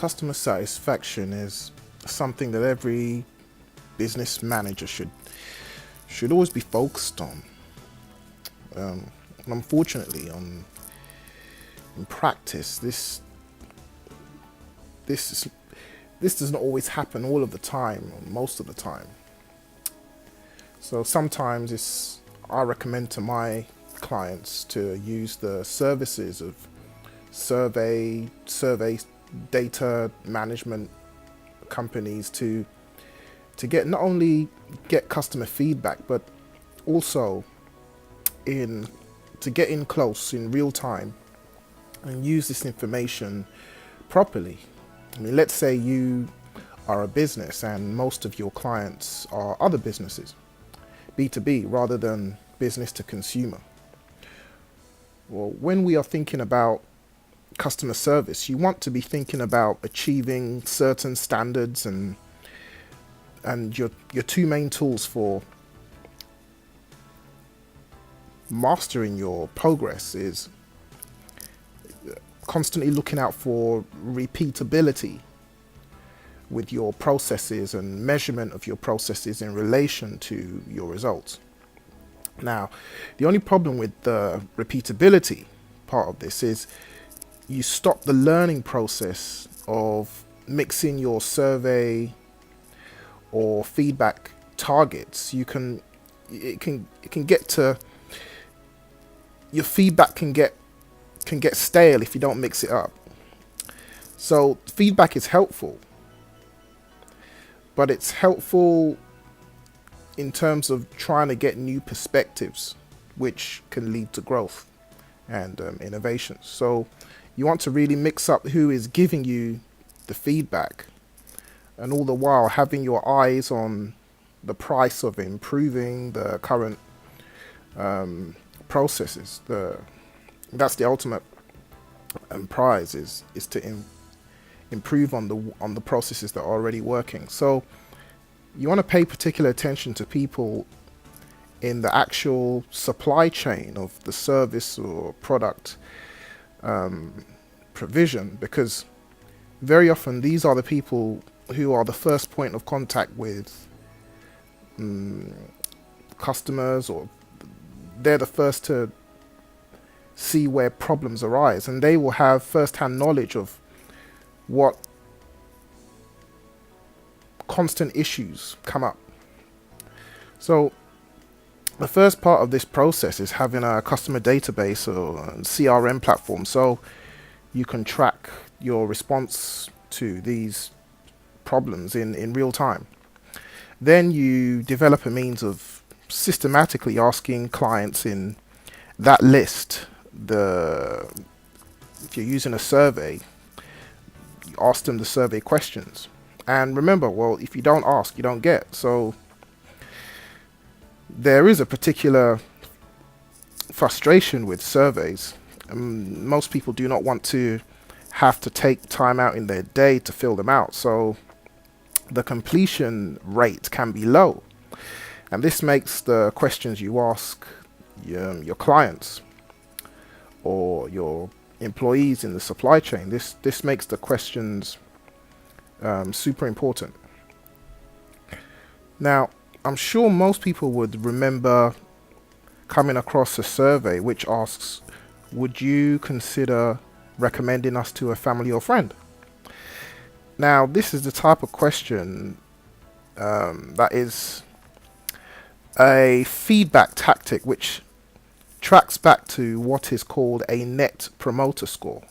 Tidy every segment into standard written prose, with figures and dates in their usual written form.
customer satisfaction is something that every business manager should always be focused on. And unfortunately, in practice, this is this does not always happen all of the time, or most of the time. So sometimes I recommend to my clients to use the services of survey data management companies to get not only get customer feedback, but also in to get in close in real time and use this information properly. I mean, let's say you are a business and most of your clients are other businesses, B2B rather than business to consumer. Well, when we are thinking about customer service, you want to be thinking about achieving certain standards, and your two main tools for mastering your progress is constantly looking out for repeatability with your processes and measurement of your processes in relation to your results. Now, the only problem with the repeatability part of this is you stop the learning process of mixing your survey or feedback targets. It can get to your feedback can get stale if you don't mix it up. So feedback is helpful, but it's helpful in terms of trying to get new perspectives, which can lead to growth and innovation. So you want to really mix up who is giving you the feedback, and all the while having your eyes on the price of improving the current processes. That's the ultimate prize is to improve on the processes that are already working. So you want to pay particular attention to people in the actual supply chain of the service or product provision, because very often these are the people who are the first point of contact with customers, or they're the first to see where problems arise, and they will have first-hand knowledge of what constant issues come up. So the first part of this process is having a customer database or CRM platform, so you can track your response to these problems in real time. Then you develop a means of systematically asking clients in that list. If you're using a survey, you ask them the survey questions. And remember, well, if you don't ask, you don't get. So there is a particular frustration with surveys. Most people do not want to have to take time out in their day to fill them out. So the completion rate can be low. And this makes the questions you ask your clients or your employees in the supply chain, this makes the questions super important. Now, I'm sure most people would remember coming across a survey which asks, would you consider recommending us to a family or friend? Now, this is the type of question that is a feedback tactic which tracks back to what is called a net promoter score.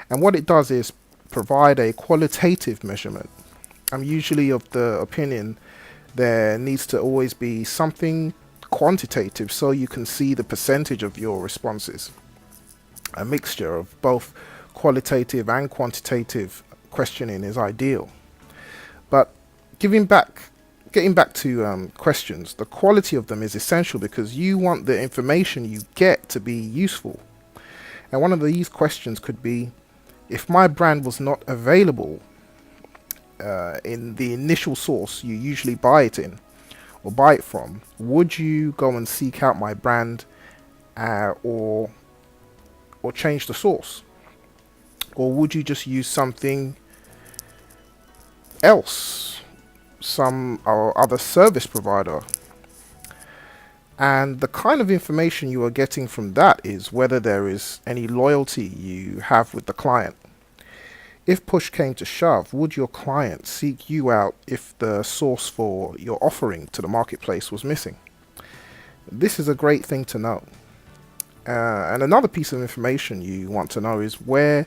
And what it does is provide a qualitative measurement. I'm usually of the opinion there needs to always be something quantitative so you can see the percentage of your responses. A mixture of both qualitative and quantitative questioning is ideal. But getting back to questions, the quality of them is essential because you want the information you get to be useful. And one of these questions could be, if my brand was not available in the initial source you usually buy it in or buy it from, would you go and seek out my brand or change the source? Or would you just use something else, some or other service provider. And the kind of information you are getting from that is whether there is any loyalty you have with the client. If push came to shove, would your client seek you out if the source for your offering to the marketplace was missing? This is a great thing to know. And another piece of information you want to know is where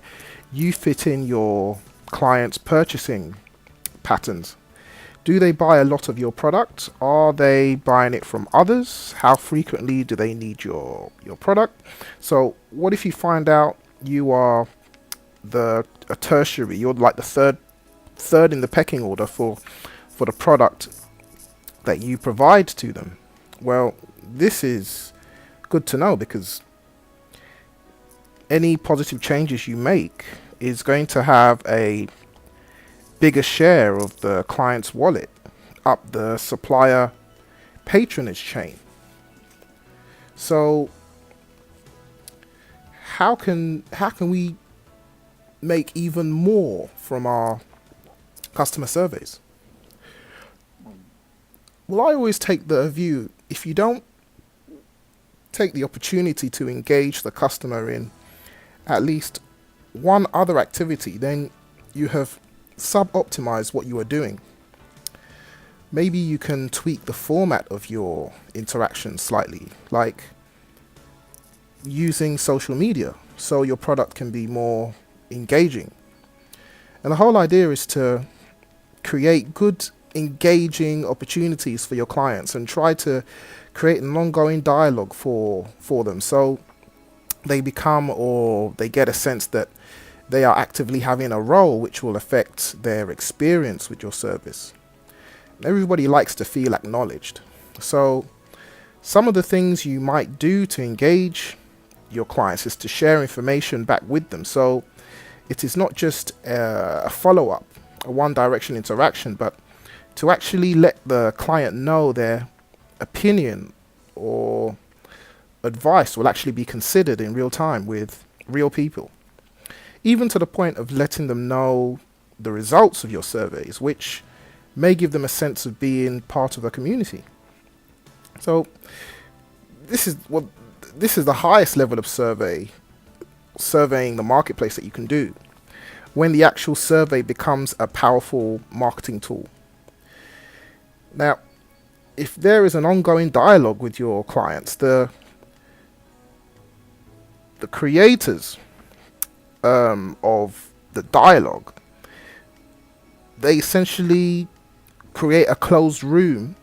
you fit in your client's purchasing patterns. Do they buy a lot of your product? Are they buying it from others? How frequently do they need your product? So what if you find out you are a tertiary, you're like the third in the pecking order for the product that you provide to them? Well, this is good to know, because any positive changes you make is going to have a bigger share of the client's wallet up the supplier patronage chain. So how can we make even more from our customer surveys? Well, I always take the view, if you don't take the opportunity to engage the customer in at least one other activity, then you have sub-optimize what you are doing. Maybe you can tweak the format of your interaction slightly, like using social media so your product can be more engaging. And the whole idea is to create good, engaging opportunities for your clients and try to create an ongoing dialogue for them, so they become, or they get a sense that they are actively having a role which will affect their experience with your service. Everybody likes to feel acknowledged. So some of the things you might do to engage your clients is to share information back with them. So it is not just a follow-up, a one-direction interaction, but to actually let the client know their opinion or advice will actually be considered in real time with real people. Even to the point of letting them know the results of your surveys, which may give them a sense of being part of a community. So this is the highest level of surveying the marketplace that you can do, when the actual survey becomes a powerful marketing tool. Now, if there is an ongoing dialogue with your clients, the creators of the dialogue, they essentially create a closed room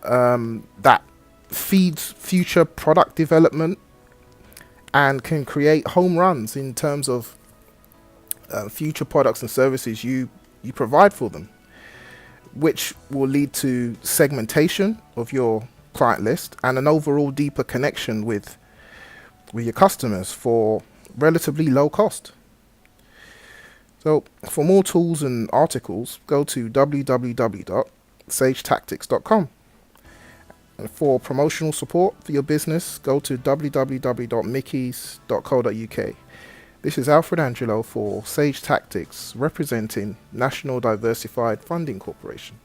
that feeds future product development and can create home runs in terms of future products and services you provide for them, which will lead to segmentation of your client list and an overall deeper connection with your customers for relatively low cost. So for more tools and articles, go to www.sagetactics.com. And for promotional support for your business, go to www.mickeys.co.uk. This is Alfred Angelo for Sage Tactics, representing National Diversified Funding Corporation.